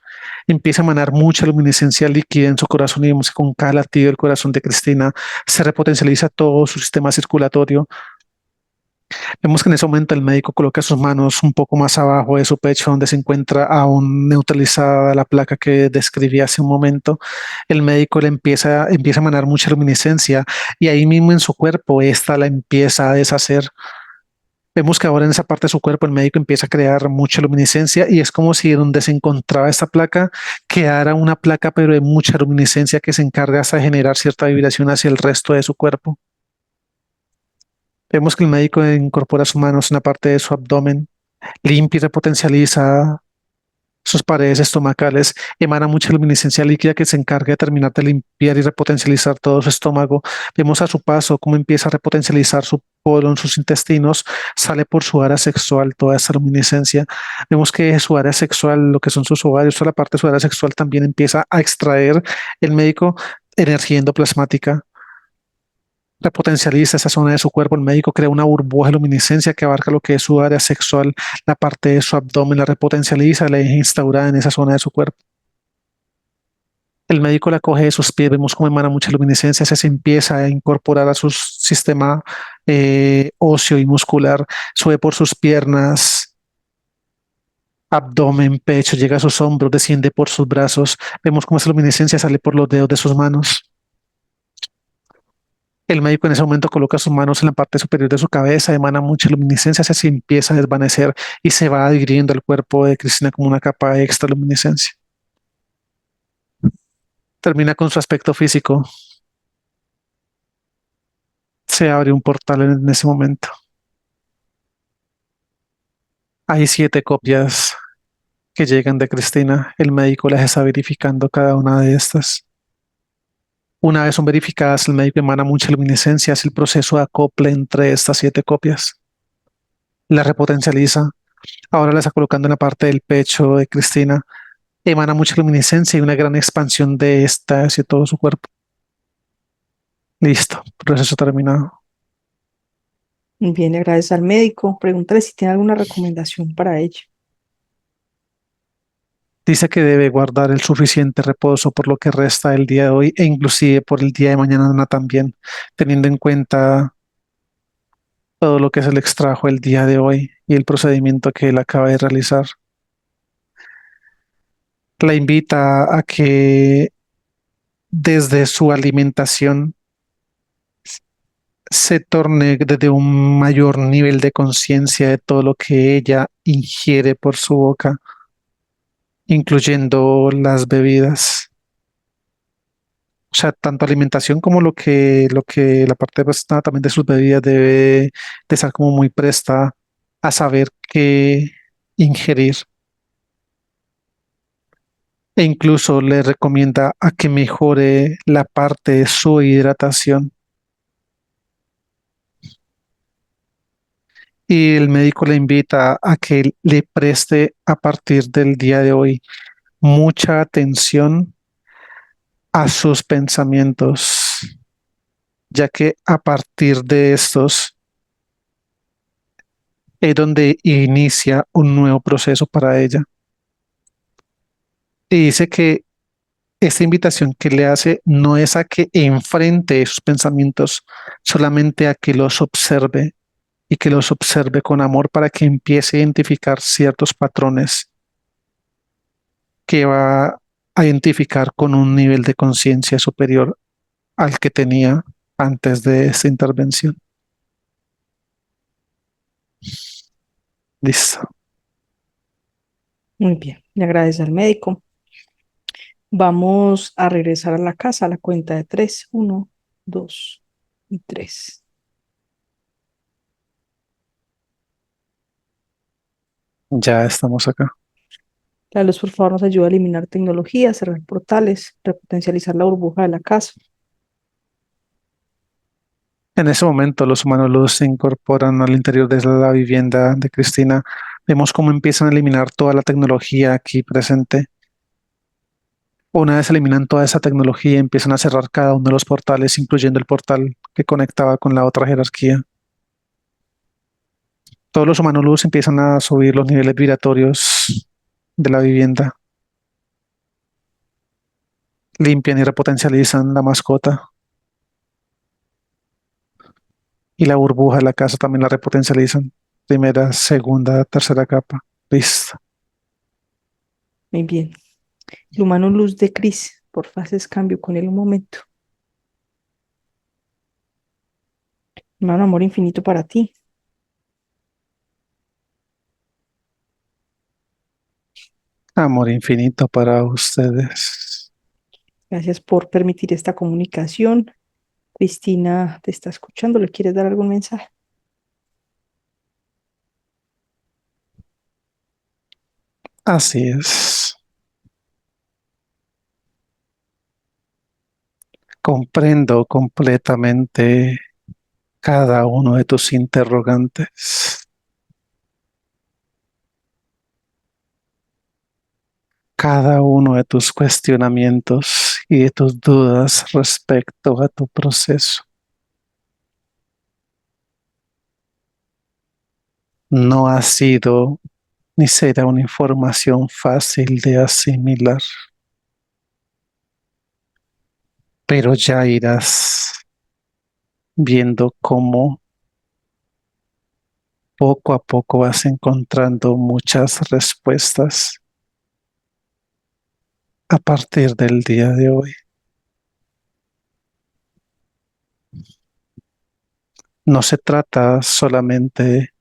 Empieza a emanar mucha luminiscencia líquida en su corazón y vemos que con cada latido del corazón de Cristina se repotencializa todo su sistema circulatorio. Vemos que en ese momento el médico coloca sus manos un poco más abajo de su pecho, donde se encuentra aún neutralizada la placa que describí hace un momento. El médico empieza a emanar mucha luminiscencia y ahí mismo en su cuerpo esta la empieza a deshacer. Vemos que ahora en esa parte de su cuerpo el médico empieza a crear mucha luminiscencia y es como si donde se encontraba esta placa quedara una placa pero de mucha luminiscencia que se encarga hasta de generar cierta vibración hacia el resto de su cuerpo. Vemos que el médico incorpora sus manos en la parte de su abdomen, limpia y repotencializa sus paredes estomacales, emana mucha luminiscencia líquida que se encarga de terminar de limpiar y repotencializar todo su estómago. Vemos a su paso cómo empieza a repotencializar su colon, sus intestinos, sale por su área sexual toda esa luminiscencia. Vemos que su área sexual, lo que son sus ovarios, toda la parte de su área sexual también empieza a extraer el médico energía endoplasmática. Repotencializa esa zona de su cuerpo, el médico crea una burbuja de luminiscencia que abarca lo que es su área sexual, la parte de su abdomen, la repotencializa, la deja instaurada en esa zona de su cuerpo. El médico la coge de sus pies, vemos cómo emana mucha luminiscencia, se empieza a incorporar a su sistema óseo y muscular, sube por sus piernas, abdomen, pecho, llega a sus hombros, desciende por sus brazos, vemos cómo esa luminiscencia sale por los dedos de sus manos. El médico en ese momento coloca sus manos en la parte superior de su cabeza, emana mucha luminiscencia, se empieza a desvanecer y se va adhiriendo al cuerpo de Cristina como una capa extra de luminiscencia. Termina con su aspecto físico. Se abre un portal en ese momento. Hay 7 copias que llegan de Cristina. El médico las está verificando cada una de estas. Una vez son verificadas, el médico emana mucha luminiscencia, hace el proceso de acople entre estas 7 copias. La repotencializa. Ahora la está colocando en la parte del pecho de Cristina. Emana mucha luminiscencia y una gran expansión de esta hacia todo su cuerpo. Listo, proceso terminado. Muy bien, le agradece al médico. Pregúntale si tiene alguna recomendación para ella. Dice que debe guardar el suficiente reposo por lo que resta del día de hoy e inclusive por el día de mañana también, teniendo en cuenta todo lo que se le extrajo el día de hoy y el procedimiento que él acaba de realizar. La invita a que desde su alimentación se torne desde un mayor nivel de conciencia de todo lo que ella ingiere por su boca, incluyendo las bebidas. O sea, tanto alimentación como lo que la parte pues, también de sus bebidas debe de estar como muy presta a saber qué ingerir. E incluso le recomienda a que mejore la parte de su hidratación. Y el médico le invita a que le preste a partir del día de hoy mucha atención a sus pensamientos, ya que a partir de estos es donde inicia un nuevo proceso para ella. Y dice que esta invitación que le hace no es a que enfrente sus pensamientos, solamente a que los observe y que los observe con amor para que empiece a identificar ciertos patrones que va a identificar con un nivel de conciencia superior al que tenía antes de esta intervención. Listo. Muy bien, le agradece al médico. Vamos a regresar a la casa a la cuenta de tres. Uno, dos y tres. Ya estamos acá. La luz, por favor, nos ayuda a eliminar tecnología, cerrar portales, repotencializar la burbuja de la casa. En ese momento, los humanos luz se incorporan al interior de la vivienda de Cristina. Vemos cómo empiezan a eliminar toda la tecnología aquí presente. Una vez eliminan toda esa tecnología, empiezan a cerrar cada uno de los portales, incluyendo el portal que conectaba con la otra jerarquía. Todos los humanos luz empiezan a subir los niveles vibratorios de la vivienda. Limpian y repotencializan la mascota. Y la burbuja de la casa también la repotencializan. Primera, segunda, tercera capa. Listo. Muy bien. El humano luz de Cris, por fases cambio con él un momento. Hermano, amor infinito para ti. Amor infinito para ustedes. Gracias por permitir esta comunicación. Cristina te está escuchando. ¿Le quieres dar algún mensaje? Así es. Comprendo completamente cada uno de tus interrogantes, cada uno de tus cuestionamientos y de tus dudas respecto a tu proceso. No ha sido ni será una información fácil de asimilar, pero ya irás viendo cómo poco a poco vas encontrando muchas respuestas a partir del día de hoy. No se trata solamente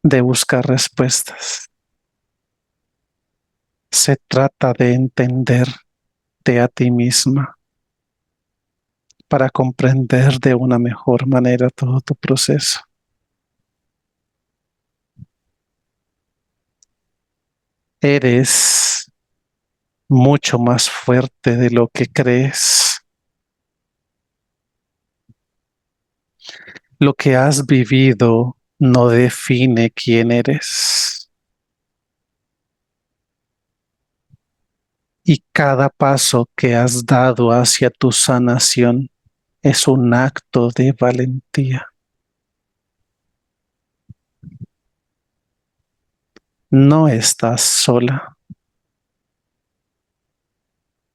de buscar respuestas. Se trata de entenderte a ti misma para comprender de una mejor manera todo tu proceso. Eres mucho más fuerte de lo que crees. Lo que has vivido no define quién eres. Y cada paso que has dado hacia tu sanación es un acto de valentía. No estás sola.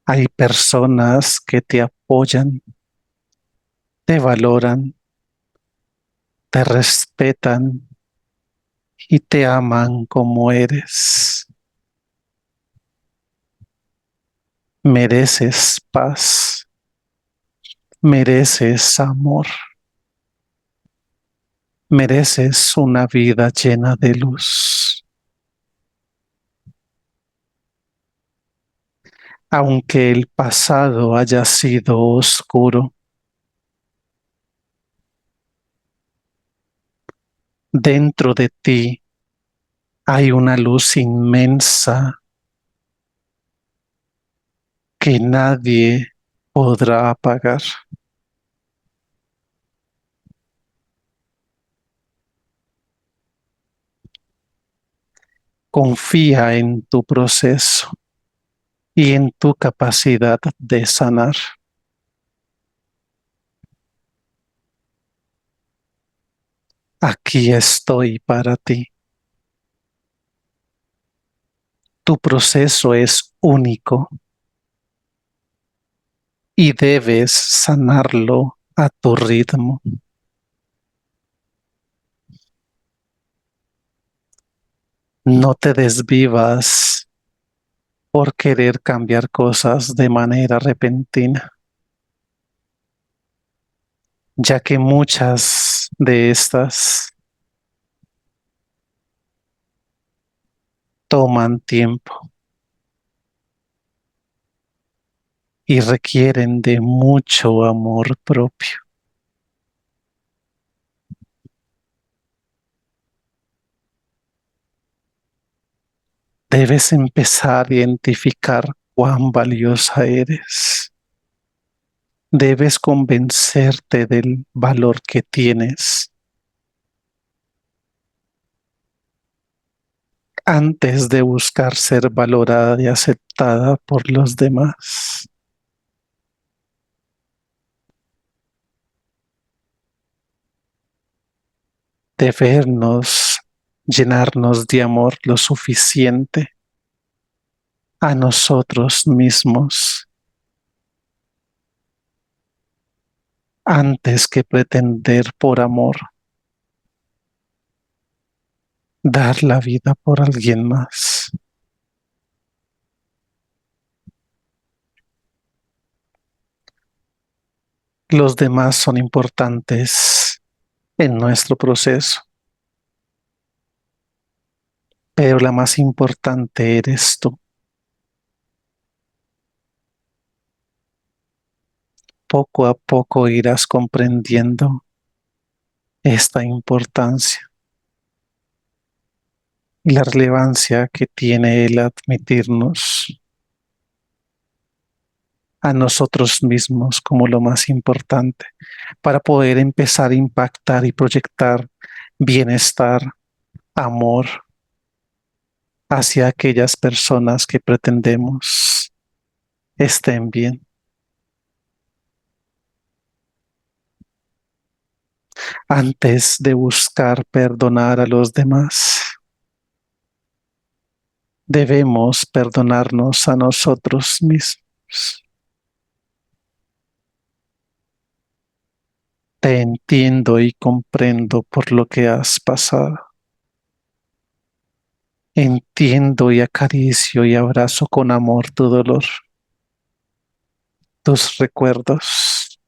Hay personas que te apoyan, te valoran, te respetan y te aman como eres. Mereces paz, mereces amor, mereces una vida llena de luz. Aunque el pasado haya sido oscuro, dentro de ti hay una luz inmensa que nadie podrá apagar. Confía en tu proceso y en tu capacidad de sanar. Aquí estoy para ti. Tu proceso es único y debes sanarlo a tu ritmo. No te desvivas por querer cambiar cosas de manera repentina, ya que muchas de estas toman tiempo y requieren de mucho amor propio. Debes empezar a identificar cuán valiosa eres. Debes convencerte del valor que tienes antes de buscar ser valorada y aceptada por los demás. Debemos llenarnos de amor lo suficiente a nosotros mismos antes que pretender por amor dar la vida por alguien más. Los demás son importantes en nuestro proceso, pero la más importante eres tú. Poco a poco irás comprendiendo esta importancia y la relevancia que tiene el admitirnos a nosotros mismos como lo más importante para poder empezar a impactar y proyectar bienestar, amor hacia aquellas personas que pretendemos estén bien. Antes de buscar perdonar a los demás, debemos perdonarnos a nosotros mismos. Te entiendo y comprendo por lo que has pasado. Entiendo y acaricio y abrazo con amor tu dolor, tus recuerdos.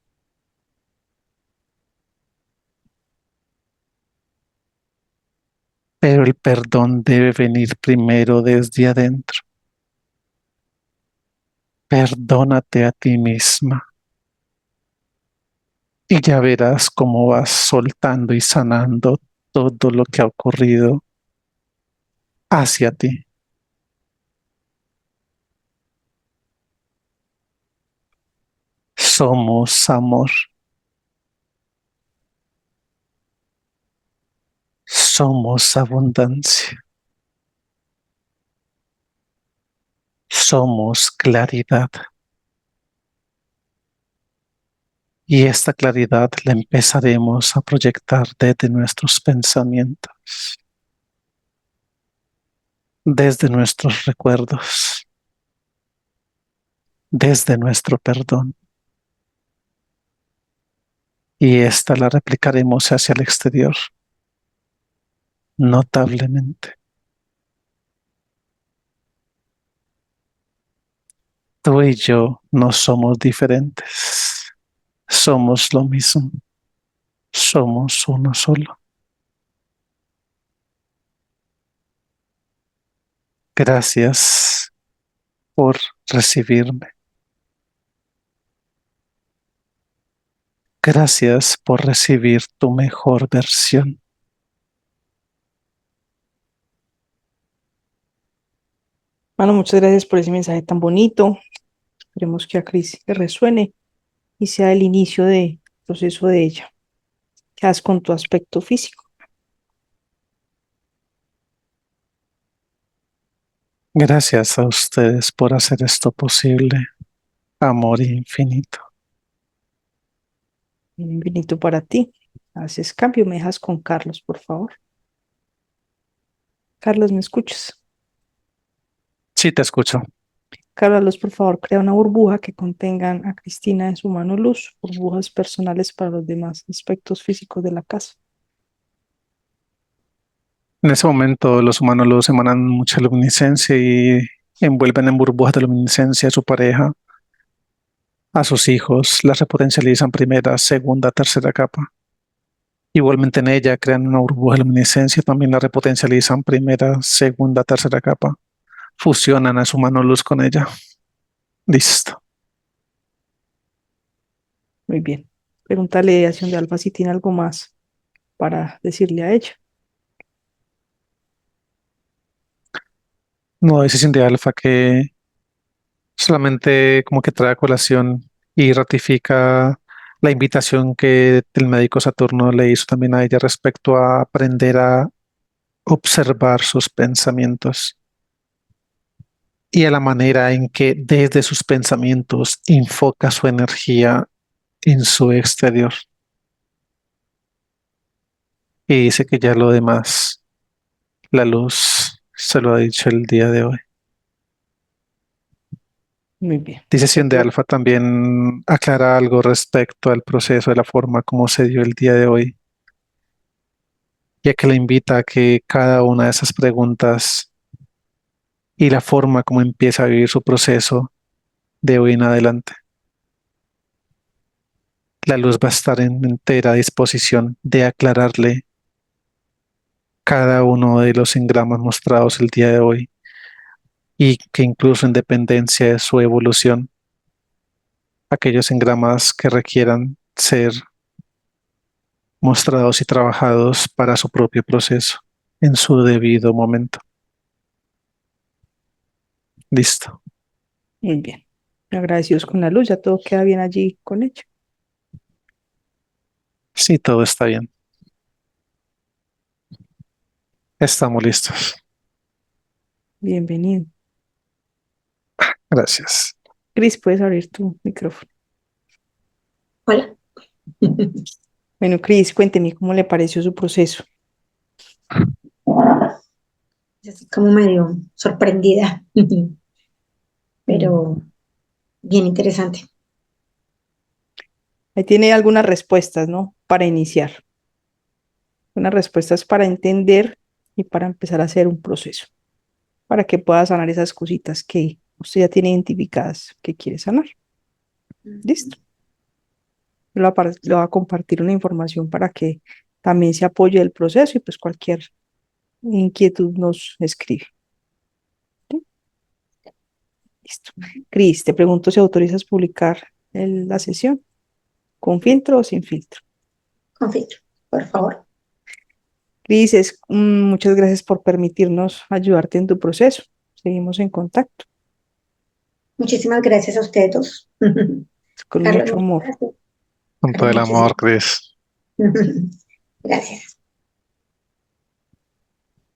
pero el perdón debe venir primero desde adentro. Perdónate a ti misma y ya verás cómo vas soltando y sanando todo lo que ha ocurrido hacia ti. Somos amor. Somos abundancia. Somos claridad. Y esta claridad la empezaremos a proyectar desde nuestros pensamientos, desde nuestros recuerdos, desde nuestro perdón. Y esta la replicaremos hacia el exterior, notablemente. Tú y yo no somos diferentes, somos lo mismo, somos uno solo. Gracias por recibirme. Gracias por recibir tu mejor versión. Bueno, muchas gracias por ese mensaje tan bonito. Esperemos que a Cris le resuene y sea el inicio del proceso de ella. ¿Qué haces con tu aspecto físico? Gracias a ustedes por hacer esto posible. Amor infinito. Un infinito para ti. Haces cambio, me dejas con Carlos, por favor. Carlos, ¿me escuchas? Sí, te escucho. Carlos, por favor, crea una burbuja que contengan a Cristina en su mano luz, burbujas personales para los demás aspectos físicos de la casa. En ese momento los humanos los emanan mucha luminiscencia y envuelven en burbujas de luminiscencia a su pareja, a sus hijos, las repotencializan primera, segunda, tercera capa. Igualmente en ella crean una burbuja de luminiscencia, también la repotencializan primera, segunda, tercera capa. Fusionan a su mano luz con ella. Listo. Muy bien. Pregúntale a Acción de Alfa si tiene algo más para decirle a ella. No, decisión de alfa que solamente como que trae a colación y ratifica la invitación que el médico Saturno le hizo también a ella respecto a aprender a observar sus pensamientos y a la manera en que desde sus pensamientos enfoca su energía en su exterior. Y dice que ya lo demás, la luz se lo ha dicho el día de hoy. Muy bien. Decisión de alfa también aclara algo respecto al proceso de la forma como se dio el día de hoy, ya que le invita a que cada una de esas preguntas y la forma como empieza a vivir su proceso de hoy en adelante, la luz va a estar en entera disposición de aclararle cada uno de los engramas mostrados el día de hoy y que incluso en dependencia de su evolución, aquellos engramas que requieran ser mostrados y trabajados para su propio proceso en su debido momento. Listo. Muy bien. Agradecidos con la luz, ya todo queda bien allí con ella. Sí, todo está bien. Estamos listos. Bienvenido. Gracias. Cris, puedes abrir tu micrófono. Hola. Bueno, Cris, cuénteme cómo le pareció su proceso. Estoy como medio sorprendida, pero bien interesante. Ahí tiene algunas respuestas, ¿no? Para iniciar. Unas respuestas para entender y para empezar a hacer un proceso, para que pueda sanar esas cositas que usted ya tiene identificadas que quiere sanar. Listo. Le va a compartir una información para que también se apoye el proceso y pues cualquier inquietud nos escribe. ¿Sí? Listo. Cris, te pregunto si autorizas publicar la sesión, ¿con filtro o sin filtro? Con filtro, por favor. Cris, muchas gracias por permitirnos ayudarte en tu proceso. Seguimos en contacto. Muchísimas gracias a ustedes dos. Con Carlos, mucho muchas amor. gracias. Con todo Carlos, el amor, muchísimas Chris. gracias.